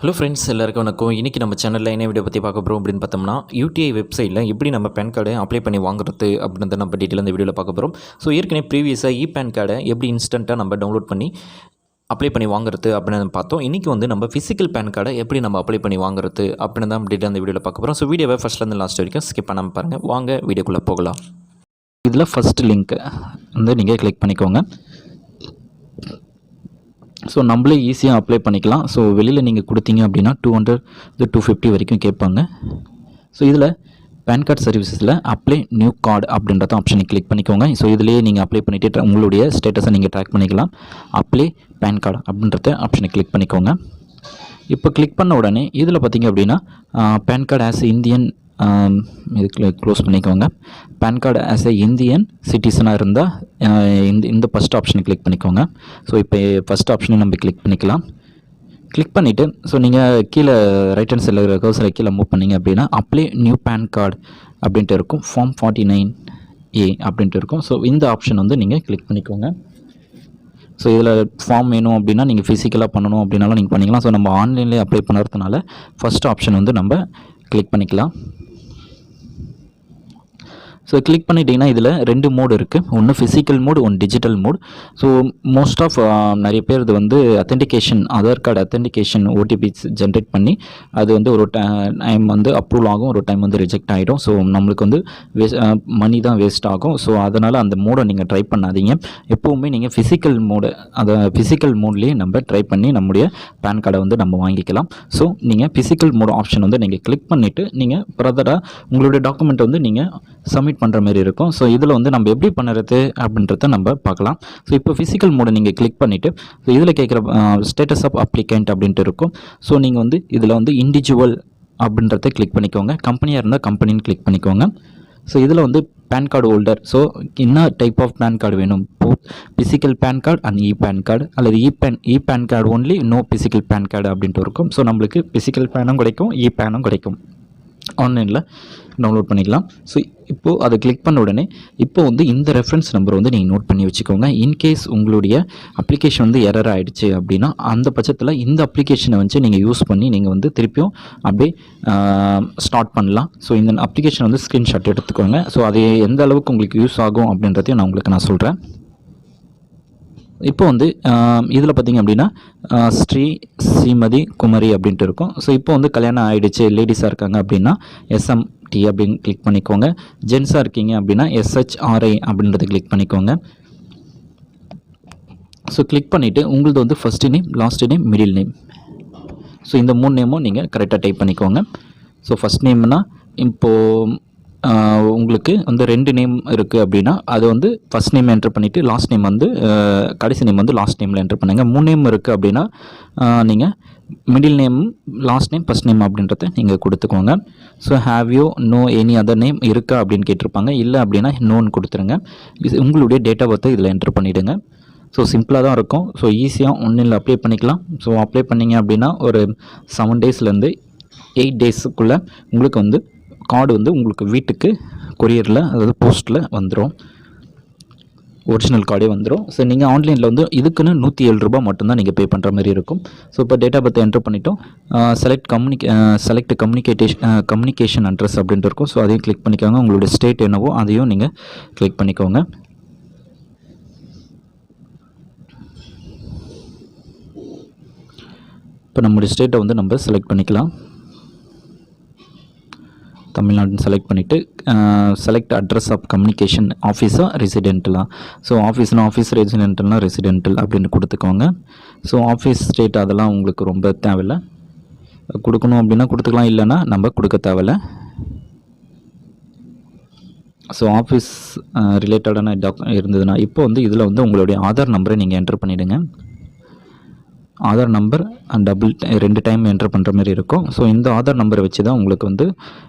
Hello friends, எல்லாருக்கும் வணக்கம். இன்றைக்கி நம்ம சேனலில் என்ன வீடியோ பற்றி பார்க்க போகிறோம் அப்படின்னு பார்த்தோம்னா, யூடிஐ வெப்சைட்டில் எப்படி நம்ம பேன் கார்டை அப்ளை பண்ணி வாங்குறது அப்படின்றத நம்ம டீட்டெயில் இந்த வீடியோவில் பார்க்க போகிறோம். ஸோ ஏற்கனவே ப்ரீவியஸாக பேன் கார்டை எப்படி இன்ஸ்டண்ட்டாக நம்ம டவுன்லோட் பண்ணி அப்ளை பண்ணி வாங்குறது அப்படின்னு பார்த்தோம். இன்றைக்கி வந்து நம்ம ஃபிசிக்கல் பேன் கார்டை எப்படி நம்ம அப்ளை பண்ணி வாங்குறது அப்படின்னு தான் டீட்டெயில் அந்த வீடியோவில் பார்க்க போகிறோம். ஸோ வீடியோவை ஃபஸ்ட்லேருந்து லாஸ்ட் வரைக்கும் ஸ்கிப் பண்ணாமல் பாருங்கள். வாங்க வீடியோக்குள்ளே போகலாம். இதில் ஃபஸ்ட் லிங்க் வந்து நீங்கள் கிளிக் பண்ணிக்கோங்க. ஸோ நம்மளே ஈஸியாக அப்ளை பண்ணிக்கலாம். ஸோ வெளியில் நீங்கள் கொடுத்தீங்க அப்படின்னா 200 250 வரைக்கும் கேட்பாங்க. ஸோ இதில் பேன் கார்டு சர்வீசஸில் அப்ளை நியூ கார்டு அப்படின்றத ஆப்ஷனை கிளிக் பண்ணிக்கோங்க. ஸோ இதிலேயே நீங்கள் அப்ளை பண்ணிவிட்டு உங்களுடைய ஸ்டேட்டஸை நீங்கள் ட்ராக் பண்ணிக்கலாம். அப்ளை பேன் கார்டு அப்படின்றத ஆப்ஷனை கிளிக் பண்ணிக்கோங்க. இப்போ கிளிக் பண்ண உடனே இதில் பார்த்தீங்க அப்படின்னா பேன் கார்டு ஆஸ் இந்தியன் இதுக்கு க்ளோஸ் பண்ணிக்கோங்க. PAN card as a Indian சிட்டிசனாக இருந்தால் இந்த ஃபஸ்ட் ஆப்ஷனை கிளிக் பண்ணிக்கோங்க. ஸோ இப்போ ஃபஸ்ட் ஆப்ஷனை நம்ம கிளிக் பண்ணிக்கலாம். கிளிக் பண்ணிவிட்டு ஸோ நீங்கள் கீழே ரைட் ஹேண்ட் சைடில் கர்சரை கீழே மூவ் பண்ணிங்க அப்படின்னா அப்ளை நியூ பேன் கார்டு அப்படின்ட்டு இருக்கும். ஃபார்ம் 49A அப்படின்ட்டு இருக்கும். ஸோ இந்த ஆப்ஷன் வந்து நீங்கள் கிளிக் பண்ணிக்கோங்க. ஸோ இதில் ஃபார்ம் வேணும் அப்படின்னா நீங்கள் ஃபிசிக்கலாக பண்ணணும் அப்படின்னாலும் நீங்கள் பண்ணிக்கலாம். ஸோ நம்ம ஆன்லைன்லேயே அப்ளை பண்ணுறதுனால ஃபஸ்ட் ஆப்ஷன் வந்து நம்ம கிளிக் பண்ணிக்கலாம். ஸோ கிளிக் பண்ணிட்டீங்கன்னா இதில் 2 மோடு இருக்குது. ஒன்று ஃபிசிக்கல் மோடு, ஒன்று digital mode. So most of நிறைய பேர் இது வந்து authentication, Aadhaar card authentication OTPs generate பண்ணி அது வந்து ஒரு டைம் வந்து அப்ரூவல் ஆகும், ஒரு டைம் வந்து ரிஜெக்ட் ஆகிடும். ஸோ நம்மளுக்கு வந்து மணி தான் வேஸ்ட் ஆகும். ஸோ அதனால் அந்த மோடை நீங்கள் ட்ரை பண்ணாதீங்க. எப்போவுமே நீங்கள் ஃபிசிக்கல் மோடு, அதை ஃபிசிக்கல் மோட்லேயே நம்ம ட்ரை பண்ணி நம்முடைய பேன் கார்டை வந்து நம்ம வாங்கிக்கலாம். ஸோ நீங்கள் ஃபிசிக்கல் மோட் ஆப்ஷன் வந்து நீங்கள் கிளிக் பண்ணிவிட்டு நீங்கள் ஃபர்தராக உங்களுடைய டாக்குமெண்ட் வந்து நீங்கள் சப்மிட் பண்ணுற மாதிரி இருக்கும். ஸோ இதில் வந்து நம்ம எப்படி பண்ணுறது அப்படின்றத நம்ம பார்க்கலாம். ஸோ இப்போ ஃபிசிக்கல் மோடை நீங்கள் கிளிக் பண்ணிவிட்டு ஸோ இதில் கேட்குற ஸ்டேட்டஸ் ஆஃப் அப்ளிகண்ட் அப்படின்ட்டு இருக்கும். ஸோ நீங்கள் வந்து இதில் வந்து இண்டிவிஜுவல் அப்படின்றத கிளிக் பண்ணிக்கோங்க. கம்பெனியாக இருந்தால் கம்பெனின்னு கிளிக் பண்ணிக்கோங்க. ஸோ இதில் வந்து பேன் கார்டு ஹோல்டர், ஸோ என்ன டைப் ஆஃப் பேன் கார்டு வேணும், physical PAN card and PAN card அல்லது PAN card only, no physical PAN card அப்படின்ட்டு இருக்கும். ஸோ நம்மளுக்கு ஃபிசிக்கல் பேனும் கிடைக்கும், பேனும் கிடைக்கும். ஆன்லைனில் டவுன்லோட் பண்ணிக்கலாம். ஸோ இப்போது அதை கிளிக் பண்ண உடனே இப்போ வந்து இந்த ரெஃபரன்ஸ் நம்பர் வந்து நீங்கள் நோட் பண்ணி வச்சுக்கோங்க. இன்கேஸ் உங்களுடைய அப்ளிகேஷன் வந்து எரர் ஆகிடுச்சு அப்படின்னா அந்த பட்சத்தில் இந்த அப்ளிகேஷனை வச்சு நீங்கள் யூஸ் பண்ணி நீங்கள் வந்து திருப்பியும் அப்படியே ஸ்டார்ட் பண்ணலாம். ஸோ இந்த அப்ளிகேஷன் வந்து ஸ்க்ரீன்ஷாட் எடுத்துக்கோங்க. ஸோ அது எந்த அளவுக்கு உங்களுக்கு யூஸ் ஆகும் அப்படின்றதையும் நான் சொல்கிறேன். இப்போ வந்து இதில் பார்த்திங்க அப்படின்னா ஸ்ரீமதி குமரி அப்படின்ட்டு இருக்கும். ஸோ இப்போ வந்து கல்யாணம் ஆகிடுச்சு, லேடிஸாக இருக்காங்க அப்படின்னா SMT அப்படின்னு கிளிக் பண்ணிக்கோங்க. ஜென்ஸாக இருக்கீங்க அப்படின்னா SHRI அப்படின்றத கிளிக் பண்ணிக்கோங்க. ஸோ கிளிக் பண்ணிவிட்டு உங்களது வந்து first name, last name, middle name. So இந்த 3 நேமும் நீங்கள் கரெக்டாக டைப் பண்ணிக்கோங்க. ஸோ ஃபஸ்ட் நேம்னா இப்போது உங்களுக்கு வந்து 2 நேம் இருக்குது அப்படின்னா அது வந்து ஃபஸ்ட் நேம் என்ட்ரு பண்ணிவிட்டு லாஸ்ட் நேம் வந்து கடைசி நேம் வந்து லாஸ்ட் நேமில் என்ட்ரு பண்ணுங்கள். 3 நேம் இருக்குது அப்படின்னா நீங்கள் middle name, last name, first name அப்படின்றத நீங்கள் கொடுத்துக்கோங்க. So have you know any other name இருக்கா அப்படின்னு கேட்டிருப்பாங்க. இல்லை அப்படின்னா நோன்னு கொடுத்துருங்க. உங்களுடைய டேட் ஆஃப் பர்த்தை இதில் என்ட்ரு பண்ணிவிடுங்க. ஸோ சிம்பிளாக தான் இருக்கும். ஸோ ஈஸியாக ஒன்றில் அப்ளை பண்ணிக்கலாம். ஸோ அப்ளை பண்ணிங்க அப்படின்னா ஒரு 7 டேஸ்லேருந்து 8 டேஸுக்குள்ளே உங்களுக்கு வந்து கார்டு வந்து உங்களுக்கு வீட்டுக்கு கொரியரில், அதாவது போஸ்ட்டில் வந்துடும். ஒரிஜினல் கார்டே வந்துடும். ஸோ நீங்கள் ஆன்லைனில் வந்து இதுக்குன்னு 107 ரூபா மட்டும்தான் நீங்கள் பே பண்ணுற மாதிரி இருக்கும். ஸோ இப்போ டேட் ஆஃப் பர்த் என்ட்ரு பண்ணிட்டோம். செலக்ட் கம்யூனிகேஷன் அட்ரஸ் அப்படின்ட்டு இருக்கும். ஸோ அதையும் கிளிக் பண்ணிக்கோங்க. உங்களுடைய ஸ்டேட் என்னவோ அதையும் நீங்கள் கிளிக் பண்ணிக்கோங்க. இப்போ நம்முடைய ஸ்டேட்டை வந்து நம்ம செலக்ட் பண்ணிக்கலாம். தமிழ்நாடுன்னு செலக்ட் பண்ணிவிட்டு செலக்ட் அட்ரஸ் ஆஃப் கம்யூனிகேஷன், ஆஃபீஸாக ரெசிடென்டலாக. ஸோ ஆஃபீஸ்னா ஆஃபீஸ், ரெசிடென்டல்னால் ரெசிடென்டல் அப்படின்னு கொடுத்துக்கோங்க. ஸோ ஆஃபீஸ் ஸ்டேட் அதெல்லாம் உங்களுக்கு ரொம்ப தேவையில்லை. கொடுக்கணும் அப்படின்னா கொடுத்துக்கலாம், இல்லைன்னா நம்ம கொடுக்க தேவையில்லை. ஸோ ஆஃபீஸ் ரிலேட்டடான இருந்ததுன்னா இப்போ வந்து இதில் வந்து உங்களுடைய ஆதார் நம்பரை நீங்கள் என்ட்ரு பண்ணிவிடுங்க. Aadhaar number and 2 time enter பண்ணுற மாதிரி இருக்கும். ஸோ இந்த ஆதார் நம்பரை வச்சு தான் உங்களுக்கு வந்து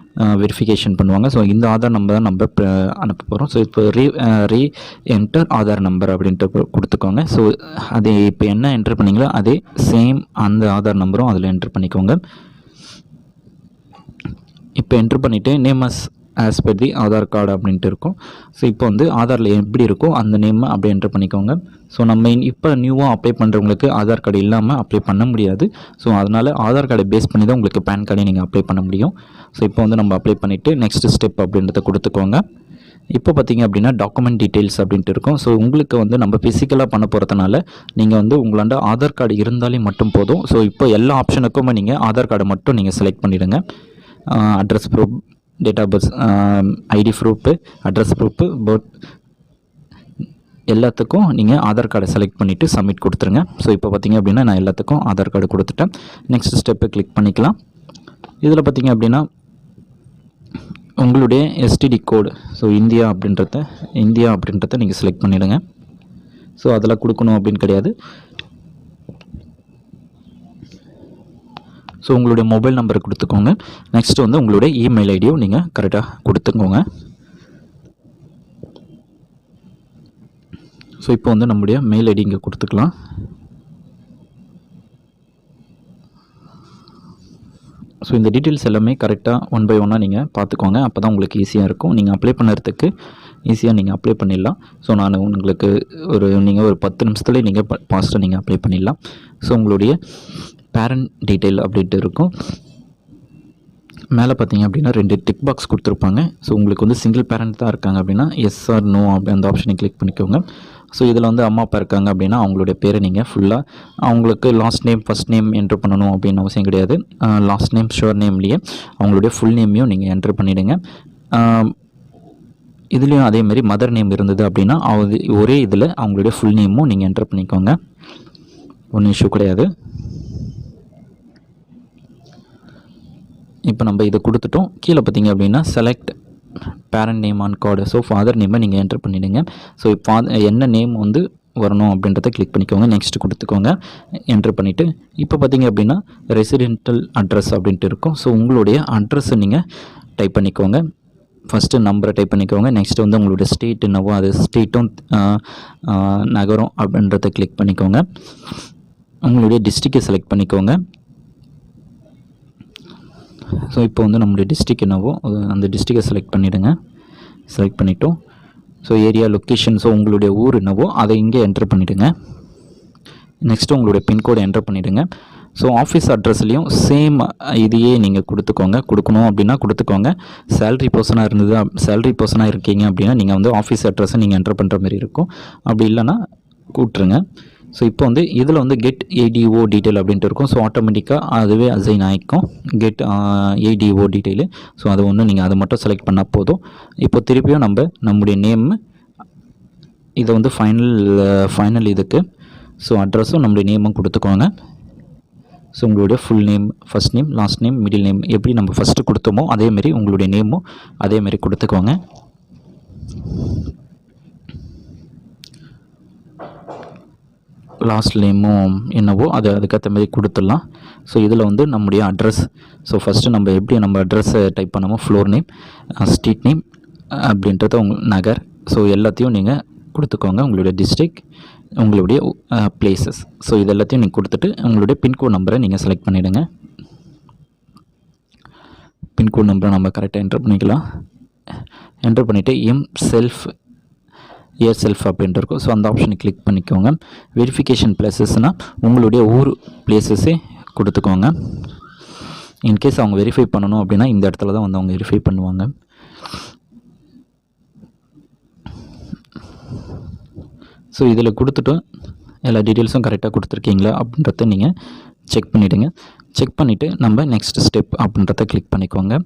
வெரிஃபிகேஷன் பண்ணுவாங்க. ஸோ இந்த ஆதார் நம்பர் தான் நம்ம அனுப்ப போகிறோம். ஸோ இப்போ என்டர் ஆதார் நம்பர் அப்படின்ட்டு கொடுத்துக்கோங்க. ஸோ அது இப்போ என்ன என்ட்ரு பண்ணிங்களோ அதே சேம் அந்த ஆதார் நம்பரும் அதில் என்ட்ரு பண்ணிக்கோங்க. இப்போ என்ட்ரு பண்ணிவிட்டு name as as per the Aadhaar card அப்படின்ட்டு இருக்கும். ஸோ இப்போ வந்து ஆதாரில் எப்படி இருக்கோ அந்த நேம் அப்படியே என்ட்ரு பண்ணிக்கோங்க. ஸோ நம்ம இப்போ நியூவாக அப்ளை பண்ணுறவங்களுக்கு ஆதார் கார்டு இல்லாமல் அப்ளை பண்ண முடியாது. ஸோ அதனால் ஆதார் கார்டை பேஸ் பண்ணி தான் உங்களுக்கு பேன் கார்டை நீங்கள் அப்ளை பண்ண முடியும். ஸோ இப்போ வந்து நம்ம அப்ளை பண்ணிவிட்டு நெக்ஸ்ட் ஸ்டெப் அப்படின்றத கொடுத்துக்கோங்க. இப்போ பார்த்தீங்க அப்படின்னா டாக்குமெண்ட் டீட்டெயில்ஸ் அப்படின்ட்டு இருக்கும். ஸோ உங்களுக்கு வந்து நம்ம ஃபிசிக்கலாக பண்ண போகிறதுனால நீங்கள் வந்து உங்களாண்ட ஆதார் கார்டு இருந்தாலே மட்டும் போதும். ஸோ இப்போ எல்லா ஆப்ஷனுக்குமே நீங்கள் ஆதார் கார்டை மட்டும் நீங்கள் செலக்ட் பண்ணிவிடுங்க. Address proof, date of birth, ID proof, address proof, birth எல்லாத்துக்கும் நீங்கள் ஆதார் கார்டை செலக்ட் பண்ணிவிட்டு சப்மிட் கொடுத்துருங்க. ஸோ இப்போ பார்த்தீங்க அப்படின்னா நான் எல்லாத்துக்கும் ஆதார் கார்டு கொடுத்துட்டேன். நெக்ஸ்ட் ஸ்டெப்பை கிளிக் பண்ணிக்கலாம். இதில் பார்த்தீங்க அப்படின்னா உங்களுடைய எஸ்டிடி கோடு, ஸோ இந்தியா அப்படின்றத நீங்கள் செலக்ட் பண்ணிவிடுங்க. ஸோ அதெல்லாம் கொடுக்கணும் அப்படின்னு கிடையாது. ஸோ உங்களுடைய மொபைல் நம்பரை கொடுத்துக்கோங்க. நெக்ஸ்ட்டு வந்து உங்களுடைய இமெயில் ஐடியும் நீங்கள் கரெக்டாக கொடுத்துக்கோங்க. ஸோ இப்போ வந்து நம்முடைய மெயில் ஐடி இங்கே கொடுத்துக்கலாம். ஸோ இந்த டீட்டெயில்ஸ் எல்லாமே கரெக்டாக ஒன் பை ஒன்னாக நீங்கள் பார்த்துக்கோங்க. அப்போ தான் உங்களுக்கு ஈஸியாக இருக்கும். நீங்கள் அப்ளை பண்ணுறதுக்கு ஈஸியாக நீங்கள் அப்ளை பண்ணிடலாம். ஸோ நான் உங்களுக்கு நீங்கள் ஒரு 10 நிமிஷத்துலேயே நீங்கள் ஃபாஸ்ட்டாக நீங்கள் அப்ளை பண்ணிடலாம். ஸோ உங்களுடைய பேரண்ட் டீட்டெயில் அப்படின்ட்டு இருக்கும். மேலே பார்த்தீங்க அப்படின்னா 2 டிக் பாக்ஸ் கொடுத்துருப்பாங்க. ஸோ உங்களுக்கு வந்து சிங்கிள் பேரண்ட் தான் இருக்காங்க அப்படின்னா எஸ் ஆர் நோ அப்படி அந்த ஆப்ஷனை கிளிக் பண்ணிக்கோங்க. ஸோ இதில் வந்து அம்மா அப்பா இருக்காங்க அப்படின்னா அவங்களுடைய பேரை நீங்கள் ஃபுல்லாக அவங்களுக்கு last name first name enter பண்ணணும் அப்படின்னு அவசியம் கிடையாது. லாஸ்ட் நேம் ஷுவர் நேம்லேயே அவங்களுடைய ஃபுல் நேமையும் நீங்கள் என்ட்ரு பண்ணிவிடுங்க. இதுலேயும் அதேமாதிரி மதர் நேம் இருந்தது அப்படின்னா ஒரே இதில் அவங்களுடைய ஃபுல் நேமும் நீங்கள் என்ட்ரு பண்ணிக்கோங்க. ஒன்றும் இஷ்யூ கிடையாது. இப்போ நம்ம இதை கொடுத்துட்டோம். கீழே பார்த்தீங்க அப்படின்னா select parent name on card. So father நேமை நீங்கள் என்ட்ரு பண்ணிவிடுங்க. ஸோ என்ன நேம் வந்து வரணும் அப்படின்றத கிளிக் பண்ணிக்கோங்க. நெக்ஸ்ட் கொடுத்துக்கோங்க. என்ட்ரு பண்ணிவிட்டு இப்போ பார்த்தீங்க அப்படின்னா ரெசிடென்டல் அட்ரஸ் அப்படின்ட்டு இருக்கும். ஸோ உங்களுடைய அட்ரஸை நீங்கள் டைப் பண்ணிக்கோங்க. ஃபஸ்ட்டு நம்பரை டைப் பண்ணிக்கோங்க. நெக்ஸ்ட்டு வந்து உங்களுடைய ஸ்டேட் என்னவோ அது ஸ்டேட்டும் நகரம் அப்படின்றத கிளிக் பண்ணிக்கோங்க. உங்களுடைய டிஸ்ட்ரிக்டை செலக்ட் பண்ணிக்கோங்க. ஸோ இப்போ வந்து நம்மளுடைய டிஸ்ட்ரிக் என்னவோ அந்த டிஸ்ட்ரிக்டை செலக்ட் பண்ணிவிடுங்க. செலக்ட் பண்ணிட்டோம். ஸோ ஏரியா லொக்கேஷன், ஸோ உங்களுடைய ஊர் என்னவோ அதை இங்கே என்ட்ரு பண்ணிவிடுங்க. நெக்ஸ்ட்டு உங்களுடைய பின்கோடு என்ட்ரு பண்ணிவிடுங்க. ஸோ ஆஃபீஸ் அட்ரஸ்லேயும் சேம் இதையே நீங்கள் கொடுக்கணும் அப்படின்னா கொடுத்துக்கோங்க. சேலரி பர்சனாக இருக்கீங்க அப்படின்னா நீங்கள் வந்து ஆஃபீஸ் அட்ரஸை நீங்கள் என்ட்ரு பண்ணுற மாதிரி இருக்கும். அப்படி இல்லைன்னா கூட்டுருங்க. ஸோ இப்போ வந்து இதில் வந்து கெட் ஏடிஓ டீட்டெயில் அப்படின்ட்டு இருக்கும். ஸோ ஆட்டோமேட்டிக்காக அதுவே அசைன் ஆகிக்கும் கெட் ஏடிஓ டீட்டெயிலு. ஸோ அது ஒன்று நீங்கள் அதை மட்டும் செலக்ட் பண்ணால் போதும். இப்போ திருப்பியும் நம்முடைய நேம் இதை வந்து ஃபைனல் இதுக்கு ஸோ அட்ரஸும் நம்முடைய நேமும் கொடுத்துக்கோங்க. ஸோ உங்களுடைய full name, first name, last name, middle name எப்படி நம்ம ஃபஸ்ட்டு கொடுத்தோமோ அதேமாரி உங்களுடைய நேமும் அதேமாரி கொடுத்துக்கோங்க. லாஸ்ட் நேமும் என்னவோ அதுக்கேற்ற மாதிரி கொடுத்துடலாம். ஸோ இதில் வந்து நம்முடைய அட்ரஸ், ஸோ ஃபஸ்ட்டு நம்ம எப்படி நம்ம அட்ரஸை டைப் பண்ணாமோ ஃப்ளோர் நேம், ஸ்ட்ரீட் நேம் அப்படின்றத நகர், ஸோ எல்லாத்தையும் நீங்கள் கொடுத்துக்கோங்க. உங்களுடைய டிஸ்ட்ரிக், உங்களுடைய பிளேசஸ், ஸோ இது எல்லாத்தையும் நீங்கள் கொடுத்துட்டு உங்களுடைய பின்கோட் நம்பரை நீங்கள் செலக்ட் பண்ணிவிடுங்க. பின்கோட் நம்பரை நம்ம கரெக்டாக என்ட்ரு பண்ணிக்கலாம். என்ட்ரு பண்ணிவிட்டு செல்ஃப் அப்படின்ட்டு இருக்கும். ஸோ அந்த ஆப்ஷனை கிளிக் பண்ணிக்கோங்க. வெரிஃபிகேஷன் பிளேசஸ்னால் உங்களுடைய ஊர் பிளேசஸே கொடுத்துக்கோங்க. இன்கேஸ் அவங்க வெரிஃபை பண்ணணும் அப்படின்னா இந்த இடத்துல தான் வந்து அவங்க வெரிஃபை பண்ணுவாங்க. ஸோ இதில் கொடுத்துட்டு எல்லா டீட்டெயில்ஸும் கரெக்டாக கொடுத்துருக்கீங்களா அப்படின்றத நீங்கள் செக் பண்ணிவிடுங்க. செக் பண்ணிவிட்டு நம்ம நெக்ஸ்ட் ஸ்டெப் அப்படின்றத கிளிக் பண்ணிக்கோங்க.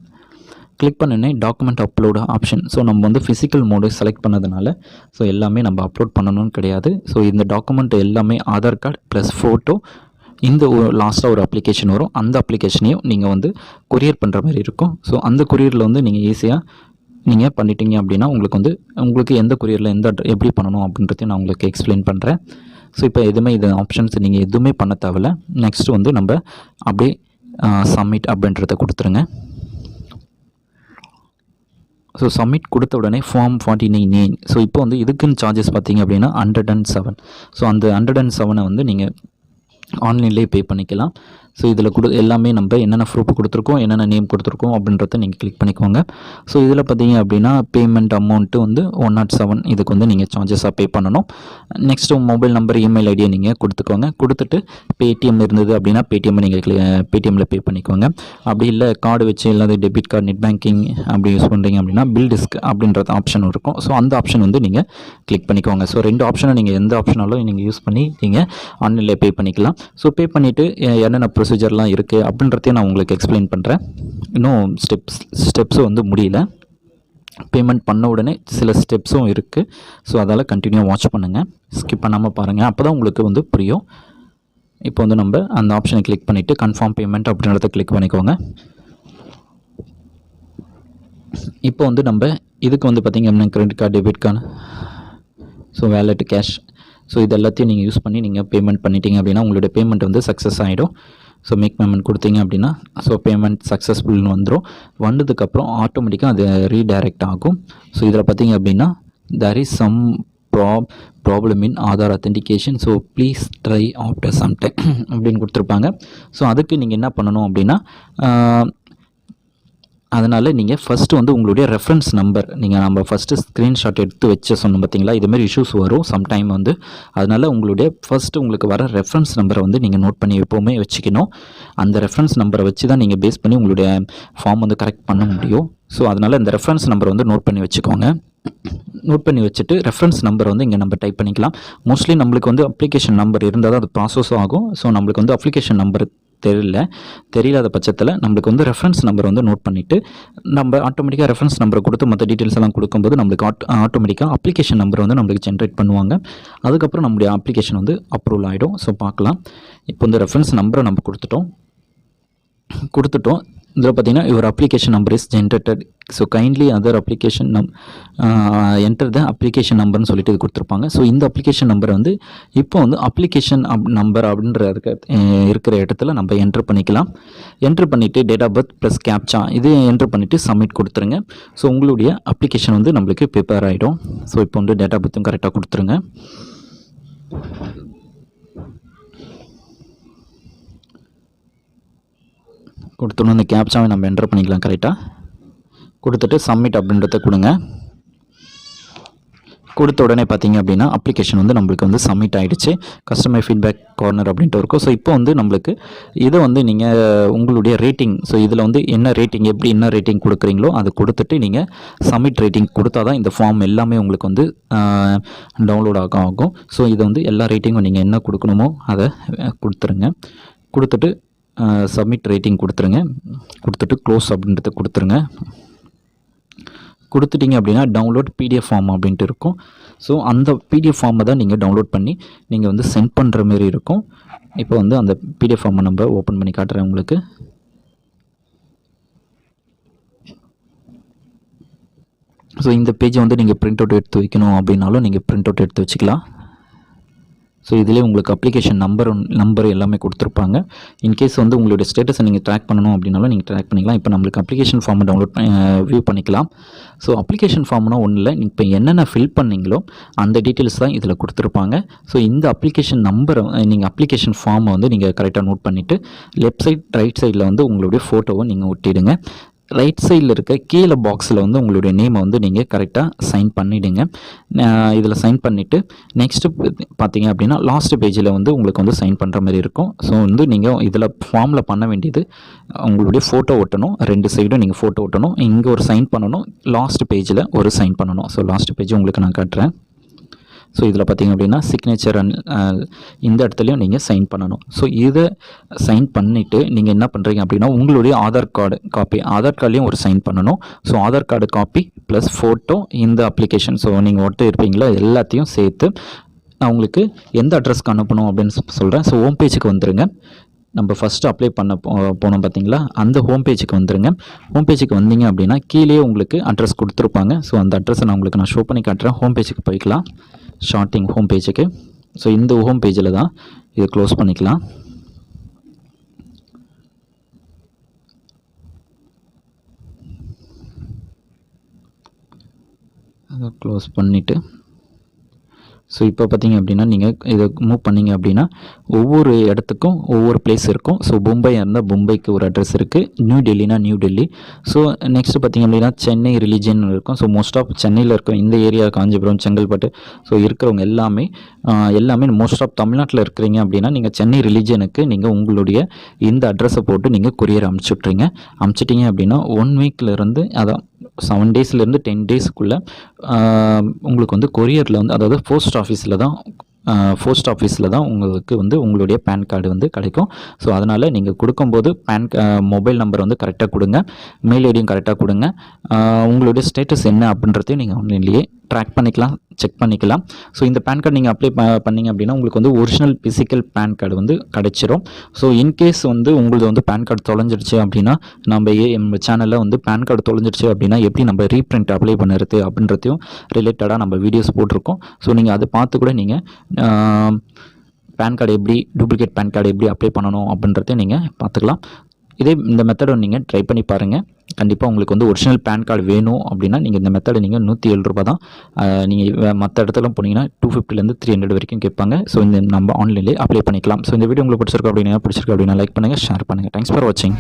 கிளிக் பண்ணோன்னே டாக்குமெண்ட் அப்லோடு ஆப்ஷன். ஸோ நம்ம வந்து ஃபிசிக்கல் மோடு செலக்ட் பண்ணதுனால ஸோ எல்லாமே நம்ம அப்லோட் பண்ணணும்னு கிடையாது. ஸோ இந்த டாக்குமெண்ட் எல்லாமே ஆதார் கார்டு ப்ளஸ் ஃபோட்டோ, இந்த லாஸ்ட்டாக ஒரு அப்ளிகேஷன் வரும், அந்த அப்ளிகேஷனையும் நீங்கள் வந்து கொரியர் பண்ணுற மாதிரி இருக்கும். ஸோ அந்த கொரியரில் வந்து நீங்கள் ஈஸியாக நீங்கள் பண்ணிட்டீங்க அப்படின்னா உங்களுக்கு எந்த கொரியரில் எப்படி பண்ணணும் அப்படின்றதையும் நான் உங்களுக்கு எக்ஸ்பிளைன் பண்ணுறேன். ஸோ இப்போ இது ஆப்ஷன்ஸ் நீங்கள் எதுவுமே பண்ண தேவையில்ல. நெக்ஸ்ட்டு வந்து நம்ம அப்படியே சப்மிட் அப்படின்றத கொடுத்துருங்க. ஸோ சப்மிட் கொடுத்த உடனே ஃபார்ம் 49A. ஸோ இப்போ வந்து இதுக்குன்னு சார்ஜஸ் பார்த்தீங்க அப்படின்னா 107. ஸோ அந்த 107 வந்து நீங்கள் ஆன்லைன்லேயே பே பண்ணிக்கலாம். ஸோ இதில் எல்லாமே நம்ம என்னென்ன ப்ரூஃப் கொடுத்துருக்கோம், என்னென்ன நேம் கொடுத்துருக்கோம் அப்படின்றத நீங்கள் கிளிக் பண்ணிக்கோங்க. ஸோ இதில் பார்த்தீங்க அப்படின்னா பேமெண்ட் அமௌண்ட்டு வந்து 107 இதுக்கு வந்து நீங்கள் சார்ஜஸாக பே பண்ணணும். நெக்ஸ்ட்டு மொபைல் நம்பர், இமெயில் ஐடியை நீங்கள் கொடுத்துக்கோங்க. கொடுத்துட்டு பேடிஎம் இருந்தது அப்படின்னா பேடிஎம்மில் பே பண்ணிக்கோங்க. அப்படி இல்லை கார்டு வச்சு இல்லாத டெபிட் கார்டு, நெட் பேங்கிங் அப்படி யூஸ் பண்ணுறீங்க அப்படின்னா பில் டிஸ்க் அப்படின்றது ஆப்ஷன் இருக்கும். ஸோ அந்த ஆப்ஷன் வந்து நீங்கள் கிளிக் பண்ணிக்கோங்க. ஸோ 2 ஆப்ஷனை நீங்கள் எந்த ஆப்ஷனாலும் நீங்கள் யூஸ் பண்ணி நீங்கள் ஆன்லைனில் பே பண்ணிக்கலாம். ஸோ பே பண்ணிவிட்டு என்னென்ன ப்ரொசீஜர்லாம் இருக்குது அப்படின்றதையும் நான் உங்களுக்கு எக்ஸ்பிளைன் பண்ணுறேன். இன்னும் ஸ்டெப்ஸும் வந்து முடியல. பேமெண்ட் பண்ண உடனே சில ஸ்டெப்ஸும் இருக்குது. ஸோ அதால் கண்டினியூ வாட்ச் பண்ணுங்கள், ஸ்கிப் பண்ணாமல் பாருங்கள். அப்போ தான் உங்களுக்கு வந்து புரியும். இப்போ வந்து நம்ம அந்த ஆப்ஷனை கிளிக் பண்ணிவிட்டு கன்ஃபார்ம் பேமெண்ட் அப்படின்றத கிளிக் பண்ணிக்கோங்க. இப்போ வந்து நம்ம இதுக்கு வந்து பார்த்திங்க அப்படின்னா credit card, debit card, so வேலெட்டு, cash, so இது எல்லாத்தையும் நீங்கள் யூஸ் பண்ணி நீங்கள் பேமெண்ட் பண்ணிட்டீங்க அப்படின்னா உங்களுடைய பேமெண்ட் வந்து சக்ஸஸ் ஆகிடும். ஸோ மேக் பேமெண்ட் கொடுத்தீங்க அப்படின்னா ஸோ பேமெண்ட் சக்ஸஸ்ஃபுல்னு வந்துடும். வந்ததுக்கப்புறம் ஆட்டோமேட்டிக்காக அது ரீடைரக்ட் ஆகும். ஸோ இதில் பார்த்தீங்க அப்படின்னா there is some problem in Aadhaar authentication, so please try after some time அப்படின்னு கொடுத்துருப்பாங்க. ஸோ அதுக்கு நீங்கள் என்ன பண்ணணும் அப்படின்னா அதனால் நீங்கள் ஃபஸ்ட்டு வந்து உங்களுடைய ரெஃபரன்ஸ் நம்பர் நம்ம ஃபஸ்ட்டு ஸ்க்ரீன்ஷாட் எடுத்து வச்சு சொன்னோம் பார்த்தீங்களா, இதுமாதிரி இஷ்யூஸ் வரும் சம்டைம் வந்து. அதனால் உங்களுடைய ஃபஸ்ட்டு உங்களுக்கு வர ரெஃபரன்ஸ் நம்பரை வந்து நீங்கள் நோட் பண்ணி எப்போவுமே வச்சுக்கணும். அந்த ரெஃபரன்ஸ் நம்பரை வச்சு தான் நீங்கள் பேஸ் பண்ணி உங்களுடைய ஃபார்ம் வந்து கரெக்ட் பண்ண முடியும். ஸோ அதனால் இந்த ரெஃபரன்ஸ் நம்பரை வந்து நோட் பண்ணி வச்சுக்கோங்க. நோட் பண்ணி வச்சுட்டு ரெஃபரன்ஸ் நம்பர் வந்து இங்கே நம்ம டைப் பண்ணிக்கலாம். மோஸ்ட்லி நம்மளுக்கு வந்து அப்ளிகேஷன் நம்பர் இருந்தால் தான் அது ப்ராசஸ் ஆகும். ஸோ நம்மளுக்கு வந்து அப்ளிகேஷன் நம்பர் தெரியாத பட்சத்தில் நம்மளுக்கு வந்து ரெஃபரன்ஸ் நம்பர் வந்து நோட் பண்ணிவிட்டு நம்ம ஆட்டோமேட்டிக்காக ரெஃபரன்ஸ் நம்பரை கொடுத்து மற்ற டீட்டெயில்ஸ் எல்லாம் கொடுக்கும்போது நம்மளுக்கு ஆட்டோமேட்டிக்காக அப்ளிகேஷன் நம்பர் வந்து நம்மளுக்கு ஜென்ரேட் பண்ணுவாங்க. அதுக்கப்புறம் நம்மளுடைய அப்ளிகேஷன் வந்து அப்ரூவல் ஆகிடும். ஸோ பார்க்கலாம். இப்போ வந்து ரெஃபரன்ஸ் நம்பரை நம்ம கொடுத்துட்டோம். இதில் பார்த்தீங்கன்னா your application number is generated, so kindly other application enter the application நம்பர்னு சொல்லிட்டு இது கொடுத்துருப்பாங்க. ஸோ இந்த அப்ளிகேஷன் நம்பரை வந்து இப்போ வந்து அப்ளிகேஷன் நம்பர் அப்படின்ற இருக்கிற இடத்துல நம்ம என்ட்ரு பண்ணிக்கலாம். என்ட்ரு பண்ணிவிட்டு date of birth plus captcha இது என்ட்ரு பண்ணிவிட்டு சப்மிட் கொடுத்துருங்க. ஸோ உங்களுடைய அப்ளிகேஷன் வந்து நம்மளுக்கு ப்ரிப்பேர் ஆகிடும். ஸோ இப்போ வந்து டேட் ஆஃப் பர்த்தும் கரெக்டாக கொடுத்துருங்க. கொடுத்துடணும். இந்த கேப்சாவை நம்ம என்டர் பண்ணிக்கலாம் கரெக்டாக. கொடுத்துட்டு சப்மிட் அப்படின்றத கொடுங்க. கொடுத்த உடனே பார்த்தீங்க அப்படின்னா அப்ளிகேஷன் வந்து நம்மளுக்கு வந்து சப்மிட் ஆகிடுச்சு. கஸ்டமர் ஃபீட்பேக் கார்னர் அப்படின்ட்டு இருக்கும். ஸோ இப்போ வந்து நம்மளுக்கு இதை வந்து நீங்கள் உங்களுடைய ரேட்டிங், ஸோ இதில் வந்து என்ன ரேட்டிங் கொடுக்குறீங்களோ அது கொடுத்துட்டு நீங்கள் சப்மிட் ரேட்டிங் கொடுத்தா தான் இந்த ஃபார்ம் எல்லாமே உங்களுக்கு வந்து டவுன்லோட் ஆகும். ஸோ இதை வந்து எல்லா ரேட்டிங்கும் நீங்கள் என்ன கொடுக்கணுமோ அதை கொடுத்துருங்க. கொடுத்துட்டு சப்மிட் ரேட்டிங் கொடுத்துருங்க. கொடுத்துட்டு க்ளோஸ் அப்படின்றத கொடுத்துருங்க. கொடுத்துட்டிங்க அப்படின்னா டவுன்லோட் பிடிஎஃப் ஃபார்ம் அப்படின்ட்டு இருக்கும். ஸோ அந்த பிடிஎஃப் ஃபார்மை தான் நீங்கள் டவுன்லோட் பண்ணி நீங்கள் வந்து சென்ட் பண்ணுற மாரி இருக்கும். இப்போ வந்து அந்த பிடிஎஃப் ஃபார்மை நம்ம ஓப்பன் பண்ணி காட்டுறேன் உங்களுக்கு. ஸோ இந்த பேஜை வந்து நீங்கள் பிரிண்ட் அவுட் எடுத்து வைக்கணும் அப்படின்னாலும் நீங்கள் பிரிண்ட் அவுட் எடுத்து வச்சுக்கலாம். ஸோ இதிலே உங்களுக்கு அப்ளிகேஷன் நம்பர் எல்லாமே கொடுத்துருப்பாங்க. இன்கேஸ் வந்து உங்களுடைய ஸ்டேட்டஸை நீங்கள் ட்ராக் பண்ணணும் அப்படின்னாலும் நீங்கள் ட்ராக் பண்ணிக்கலாம். இப்போ நம்மளுக்கு அப்ளிகேஷன் ஃபார்மை டவுன்லோட் வியூ பண்ணிக்கலாம். ஸோ அப்ளிகேஷன் ஃபார்ம்னா ஒன்றும் இல்லை, இப்போ என்னென்ன ஃபில் பண்ணீங்களோ அந்த டீட்டெயில்ஸ் தான் இதில் கொடுத்துருப்பாங்க. ஸோ இந்த அப்ளிகேஷன் நம்பரை நீங்கள் அப்ளிகேஷன் ஃபார்மை வந்து நீங்கள் கரெக்டாக நோட் பண்ணிவிட்டு லெஃப்ட் சைட் ரைட் சைடில் வந்து உங்களுடைய ஃபோட்டோவை நீங்கள் ஒட்டிடுங்க. ரைட் சைடில் இருக்க கீழே பாக்ஸில் வந்து உங்களுடைய நேமை வந்து நீங்கள் கரெக்டாக சைன் பண்ணிவிடுங்க. இதில் சைன் பண்ணிவிட்டு நெக்ஸ்ட்டு பார்த்தீங்க அப்படின்னா லாஸ்ட் பேஜில் வந்து உங்களுக்கு வந்து சைன் பண்ணுற மாதிரி இருக்கும். ஸோ வந்து நீங்கள் இதில் ஃபார்மில் பண்ண வேண்டியது உங்களுடைய ஃபோட்டோ ஒட்டணும். 2 சைடும் நீங்கள் ஃபோட்டோ ஒட்டணும். இங்கே ஒரு சைன் பண்ணணும், லாஸ்ட் பேஜில் ஒரு சைன் பண்ணணும். ஸோ லாஸ்ட் பேஜ் உங்களுக்கு நான் காட்டுறேன். ஸோ இதில் பார்த்திங்க அப்படின்னா சிக்னேச்சர் இந்த இடத்துலையும் நீங்கள் சைன் பண்ணணும். ஸோ இதை சைன் பண்ணிவிட்டு நீங்கள் என்ன பண்ணுறீங்க அப்படின்னா உங்களுடைய ஆதார் கார்டுலேயும் ஒரு சைன் பண்ணணும். So Aadhaar card copy plus photo இந்த அப்ளிகேஷன், ஸோ நீங்கள் ஒட்டு இருப்பீங்களா எல்லாத்தையும் சேர்த்து நான் உங்களுக்கு எந்த அட்ரஸ்க்கு அனுப்பணும் அப்படின்னு சொல்கிறேன். ஸோ ஹோம் பேஜுக்கு வந்துடுங்க. நம்ம ஃபஸ்ட்டு அப்ளை பண்ண போனோம் பார்த்தீங்களா, அந்த ஹோம் பேஜுக்கு வந்துடுங்க. ஹோம் பேஜுக்கு வந்தீங்க அப்படின்னா கீழே உங்களுக்கு அட்ரஸ் கொடுத்துருப்பாங்க. ஸோ அந்த அட்ரஸை நான் ஷோ பண்ணி காட்டுறேன். ஹோம் பேஜுக்கு போய்க்கலாம். ஷார்ட்டிங் ஹோம் பேஜுக்கு. ஸோ இந்த ஹோம் பேஜில் தான் இதை க்ளோஸ் பண்ணிக்கலாம். அதை க்ளோஸ் பண்ணிவிட்டு ஸோ இப்போ பார்த்தீங்க அப்படின்னா நீங்கள் இதை மூவ் பண்ணீங்க அப்படின்னா ஒவ்வொரு இடத்துக்கும் ஒவ்வொரு பிளேஸ் இருக்கும். ஸோ மும்பையாக இருந்தால் மும்பைக்கு ஒரு அட்ரஸ் இருக்குது, நியூ டெல்லினா நியூ டெல்லி. ஸோ நெக்ஸ்ட் பார்த்தீங்க அப்படின்னா சென்னை ரிலீஜன் இருக்கும். ஸோ மோஸ்ட் ஆஃப் சென்னையில் இருக்க இந்த ஏரியா காஞ்சிபுரம் செங்கல்பட்டு ஸோ இருக்கிறவங்க எல்லாமே மோஸ்ட் ஆஃப் தமிழ்நாட்டில் இருக்கிறீங்க அப்படின்னா நீங்கள் சென்னை ரிலீஜனுக்கு நீங்கள் உங்களுடைய இந்த அட்ரஸை போட்டு நீங்கள் கொரியர் அனுப்பிச்சுட்றீங்க. அனுப்பிச்சிட்டிங்க அப்படின்னா 1 வீக்லேருந்து அதான் 7 டேஸ்லேருந்து 10 டேஸ்க்குள்ளே உங்களுக்கு வந்து கொரியரில் வந்து அதாவது போஸ்ட் ஆஃபீஸில் தான் உங்களுக்கு வந்து உங்களுடைய பேன் கார்டு வந்து கிடைக்கும். ஸோ அதனால் நீங்கள் கொடுக்கும்போது மொபைல் நம்பர் வந்து கரெக்டாக கொடுங்க, மெயில் ஐடியும் கரெக்டாக கொடுங்க. உங்களுடைய ஸ்டேட்டஸ் என்ன அப்படின்றதையும் நீங்கள் ஆன்லைன்லேயே ட்ராக் பண்ணிக்கலாம், செக் பண்ணிக்கலாம். ஸோ இந்த பேன் கார்டு நீங்கள் அப்ளை பண்ணிங்க அப்படின்னா உங்களுக்கு வந்து ஒரிஜினல் ஃபிசிக்கல் பேன் கார்டு வந்து கிடைச்சிரும். ஸோ இன்கேஸ் வந்து உங்களுக்கு வந்து பேன் கார்டு தொலைஞ்சிடுச்சு அப்படின்னா நம்ம சேனலில் வந்து பேன் கார்டு தொலைஞ்சிடுச்சு அப்படின்னா எப்படி நம்ம ரீப்ரிண்ட் அப்ளை பண்ணுறது அப்படின்றதையும் ரிலேட்டடாக நம்ம வீடியோஸ் போட்டிருக்கோம். ஸோ நீங்கள் அதை பார்த்து கூட நீங்கள் பேன் கார்டு எப்படி டூப்ளிகேட் பேன் கார்டு எப்படி அப்ளை பண்ணணும் அப்படின்றதையும் நீங்கள் பார்த்துக்கலாம். இந்த மெத்தடை நீங்கள் ட்ரை பண்ணி பாருங்கள். கண்டிப்பாக உங்களுக்கு வந்து ஒரிஜினல் பேன் கார்டு வேணும் அப்படின்னா நீங்கள் இந்த மெத்தடை நீங்கள் 107 ரூபா தான். நீங்கள் மற்ற இடத்துல போனீங்கன்னா 250லேருந்து 300 வரைக்கும் கேட்பாங்க. ஸோ இந்த நம்ம ஆன்லைன்லேயே அப்ளை பண்ணிக்கலாம். ஸோ இந்த வீடியோ உங்களுக்கு பிடிச்சிருக்கு அப்படின்னா லைக் பண்ணுங்கள், ஷேர் பண்ணுங்கள். தேங்க்ஸ் ஃபார் வாட்சிங்.